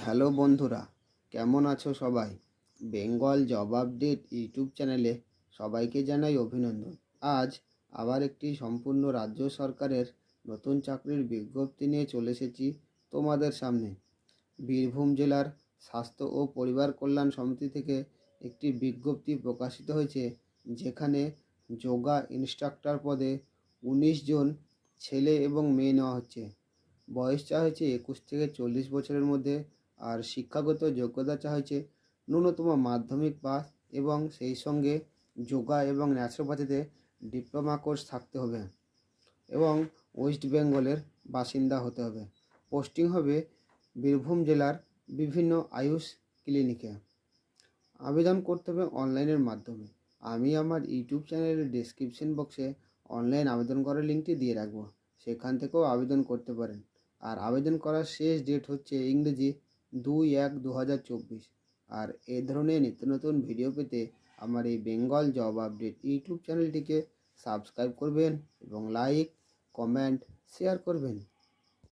Hello বন্ধুরা, কেমন আছো সবাই? বেঙ্গল জব আপডেট ইউটিউব চ্যানেলে সবাইকে জানাই অভিনন্দন। আজ আবার একটি সম্পূর্ণ রাজ্য সরকারের নতুন চাকরির বিজ্ঞপ্তি নিয়ে চলে এসেছি তোমাদের সামনে। বীরভূম জেলার স্বাস্থ্য ও পরিবার কল্যাণ সমিতি থেকে একটি বিজ্ঞপ্তি প্রকাশিত হয়েছে, যেখানে যোগা ইনস্ট্রাক্টর পদে 19 জন ছেলে এবং মেয়ে নেওয়া হচ্ছে। বয়স চাওয়া হয়েছে 21 থেকে 40 বছরের মধ্যে। আর শিক্ষাগত যোগ্যতা চাওয়া হয়েছে ন্যূনতম মাধ্যমিক পাস এবং সেই সঙ্গে যোগা এবং ন্যাচুরোপ্যাথিতে ডিপ্লোমা কোর্স থাকতে হবে এবং ওয়েস্ট বেঙ্গলের বাসিন্দা হতে হবে। পোস্টিং হবে বীরভূম জেলার বিভিন্ন আয়ুষ ক্লিনিকে। আবেদন করতে হবে অনলাইনের মাধ্যমে। আমি আমার ইউটিউব চ্যানেলের ডেসক্রিপশন বক্সে অনলাইন আবেদন করার লিঙ্কটি দিয়ে রাখবো, সেখান থেকেও আবেদন করতে পারেন। আর আবেদন করার শেষ ডেট হচ্ছে ইংরেজি 2/1/2024। আর এই ধরনের নিত্য নতুন ভিডিও পেতে আমার এই বেঙ্গল জব আপডেট ইউটিউব চ্যানেলটিকে সাবস্ক্রাইব করবেন এবং লাইক, কমেন্ট, শেয়ার করবেন।